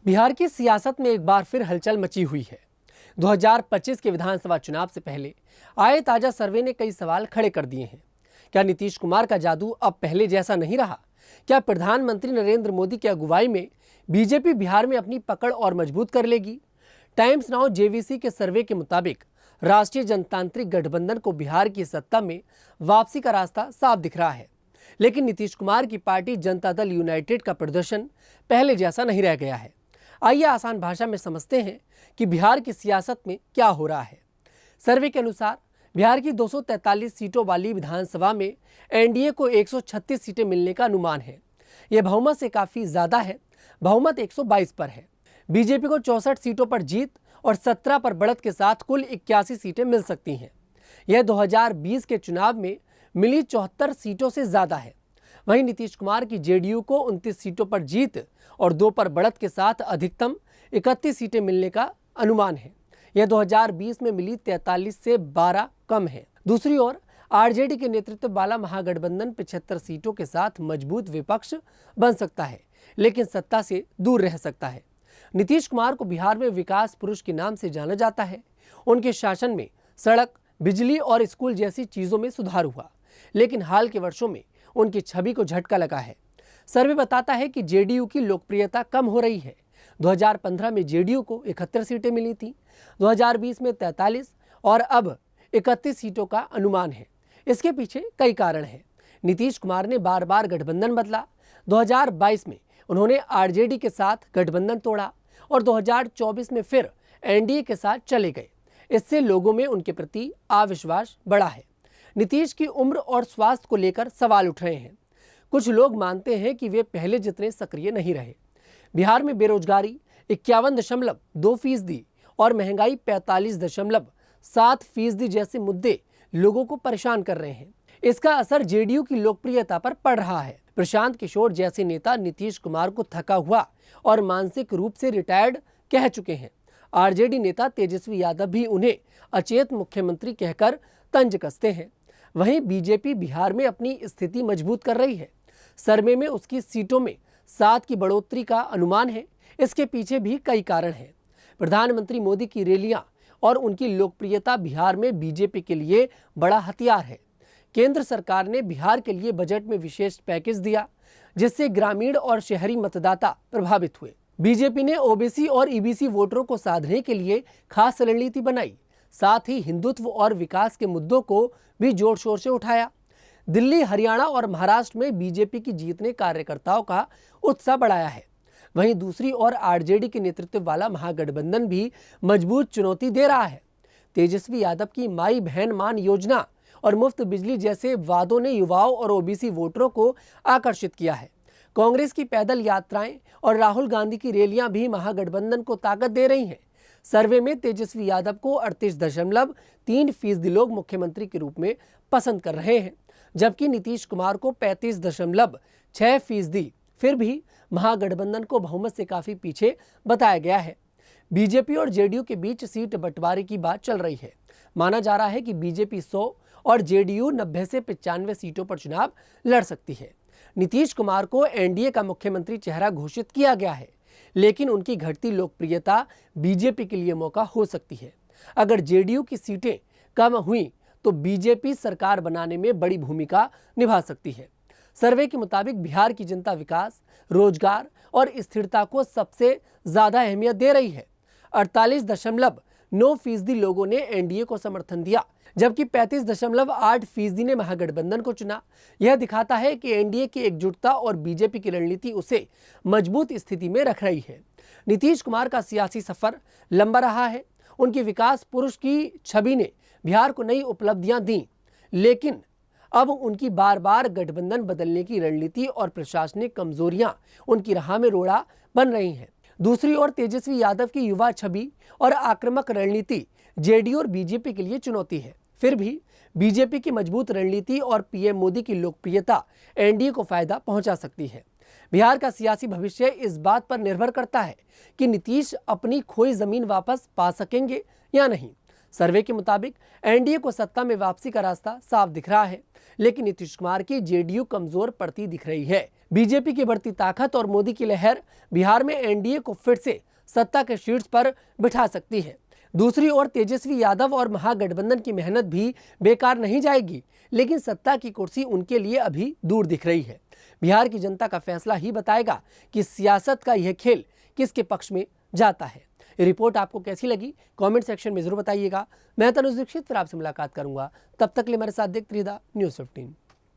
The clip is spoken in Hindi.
बिहार की सियासत में एक बार फिर हलचल मची हुई है। 2025 के विधानसभा चुनाव से पहले आए ताजा सर्वे ने कई सवाल खड़े कर दिए हैं। क्या नीतीश कुमार का जादू अब पहले जैसा नहीं रहा? क्या प्रधानमंत्री नरेंद्र मोदी की अगुवाई में बीजेपी बिहार में अपनी पकड़ और मजबूत कर लेगी? टाइम्स नाउ जेवीसी के सर्वे के मुताबिक राष्ट्रीय जनतांत्रिक गठबंधन को बिहार की सत्ता में वापसी का रास्ता साफ दिख रहा है, लेकिन नीतीश कुमार की पार्टी जनता दल यूनाइटेड का प्रदर्शन पहले जैसा नहीं रह गया है। आइए आसान भाषा में समझते हैं कि बिहार की सियासत में क्या हो रहा है। सर्वे के अनुसार बिहार की 243 सीटों वाली विधानसभा में एनडीए को 136 सीटें मिलने का अनुमान है। यह बहुमत से काफी ज्यादा है। बहुमत 122 पर है। बीजेपी को 64 सीटों पर जीत और 17 पर बढ़त के साथ कुल 81 सीटें मिल सकती हैं। यह 2020 के चुनाव में मिली 74 सीटों से ज्यादा है। वहीं नीतीश कुमार की जेडीयू को 29 सीटों पर जीत और 2 पर बढ़त के साथ अधिकतम 31 सीटें मिलने का अनुमान है। यह 2020 में मिली 43 से 12 कम है। दूसरी ओर आरजेडी के नेतृत्व वाला महागठबंधन 75 सीटों के साथ मजबूत विपक्ष बन सकता है, लेकिन सत्ता से दूर रह सकता है। नीतीश कुमार को बिहार में विकास पुरुष के नाम से जाना जाता है। उनके शासन में सड़क, बिजली और स्कूल जैसी चीजों में सुधार हुआ, लेकिन हाल के वर्षों में उनकी छवि को झटका लगा है। सर्वे बताता है कि जेडीयू की लोकप्रियता कम हो रही है। 2015 में जेडीयू को 71 सीटें मिली थी, 2020 में 43 और अब 31 सीटों का अनुमान है। इसके पीछे कई कारण हैं। नीतीश कुमार ने बार बार गठबंधन बदला। 2022 में उन्होंने आरजेडी के साथ गठबंधन तोड़ा और 2024 में फिर एनडीए के साथ चले गए। इससे लोगों में उनके प्रति अविश्वास बढ़ा है। नीतीश की उम्र और स्वास्थ्य को लेकर सवाल उठ रहे हैं। कुछ लोग मानते हैं कि वे पहले जितने सक्रिय नहीं रहे। बिहार में बेरोजगारी 51.2% और महंगाई 45.7% जैसे मुद्दे लोगों को परेशान कर रहे हैं। इसका असर जेडीयू की लोकप्रियता पर पड़ रहा है। प्रशांत किशोर जैसे नेता नीतीश कुमार को थका हुआ और मानसिक रूप से रिटायर्ड कह चुके हैं। आरजेडी नेता तेजस्वी यादव भी उन्हें अचेत मुख्यमंत्री कहकर तंज कसते हैं। वहीं बीजेपी बिहार में अपनी स्थिति मजबूत कर रही है। सर्वे में उसकी सीटों में 7 की बढ़ोतरी का अनुमान है। इसके पीछे भी कई कारण हैं। प्रधानमंत्री मोदी की रैलियां और उनकी लोकप्रियता बिहार में बीजेपी के लिए बड़ा हथियार है। केंद्र सरकार ने बिहार के लिए बजट में विशेष पैकेज दिया, जिससे ग्रामीण और शहरी मतदाता प्रभावित हुए। बीजेपी ने ओबीसी और ईबीसी वोटरों को साधने के लिए खास रणनीति बनाई। साथ ही हिंदुत्व और विकास के मुद्दों को भी जोर शोर से उठाया। दिल्ली, हरियाणा और महाराष्ट्र में बीजेपी की जीत ने कार्यकर्ताओं का उत्साह बढ़ाया है। वहीं दूसरी ओर आरजेडी के नेतृत्व वाला महागठबंधन भी मजबूत चुनौती दे रहा है। तेजस्वी यादव की माई बहन मान योजना और मुफ्त बिजली जैसे वादों ने युवाओं और ओबीसी वोटरों को आकर्षित किया है। कांग्रेस की पैदल यात्राएं और राहुल गांधी की रैलियां भी महागठबंधन को ताकत दे रही हैं। सर्वे में तेजस्वी यादव को 38.3% लोग मुख्यमंत्री के रूप में पसंद कर रहे हैं, जबकि नीतीश कुमार को 35.6%। फिर भी महागठबंधन को बहुमत से काफी पीछे बताया गया है। बीजेपी और जेडीयू के बीच सीट बंटवारे की बात चल रही है। माना जा रहा है कि बीजेपी 100 और जेडीयू 90 से 95 सीटों पर चुनाव लड़ सकती है। नीतीश कुमार को एनडीए का मुख्यमंत्री चेहरा घोषित किया गया है, लेकिन उनकी घटती लोकप्रियता बीजेपी के लिए मौका हो सकती है। अगर जेडीयू की सीटें कम हुई तो बीजेपी सरकार बनाने में बड़ी भूमिका निभा सकती है। सर्वे के मुताबिक बिहार की जनता विकास, रोजगार और स्थिरता को सबसे ज्यादा अहमियत दे रही है। 48.9% लोगों ने एनडीए को समर्थन दिया, जबकि 35.8% ने महागठबंधन को चुना। यह दिखाता है कि एनडीए की एकजुटता और बीजेपी की रणनीति उसे मजबूत स्थिति में रख रही है। नीतीश कुमार का सियासी सफर लंबा रहा है। उनकी विकास पुरुष की छवि ने बिहार को नई उपलब्धियां दी, लेकिन अब उनकी बार बार गठबंधन बदलने की रणनीति और प्रशासनिक कमजोरियां उनकी राह में रोड़ा बन रही हैं। दूसरी ओर तेजस्वी यादव की युवा छवि और आक्रामक रणनीति जेडीयू और बीजेपी के लिए चुनौती है। फिर भी बीजेपी की मजबूत रणनीति और पीएम मोदी की लोकप्रियता एनडीए को फायदा पहुंचा सकती है। बिहार का सियासी भविष्य इस बात पर निर्भर करता है कि नीतीश अपनी खोई जमीन वापस पा सकेंगे या नहीं। सर्वे के मुताबिक एनडीए को सत्ता में वापसी का रास्ता साफ दिख रहा है, लेकिन नीतीश कुमार की जेडीयू कमजोर पड़ती दिख रही है। बीजेपी की बढ़ती ताकत और मोदी की लहर बिहार में एनडीए को फिर से सत्ता के शीर्ष पर बिठा सकती है। दूसरी ओर तेजस्वी यादव और महागठबंधन की मेहनत भी बेकार नहीं जाएगी, लेकिन सत्ता की कुर्सी उनके लिए अभी दूर दिख रही है। बिहार की जनता का फैसला ही बताएगा कि सियासत का यह खेल किसके पक्ष में जाता है। ये रिपोर्ट आपको कैसी लगी कमेंट सेक्शन में जरूर बताइएगा। मैं तनुज दीक्षित फिर आपसे मुलाकात करूंगा, तब तक के लिए मेरे साथ देखते रहिए न्यूज़ 15।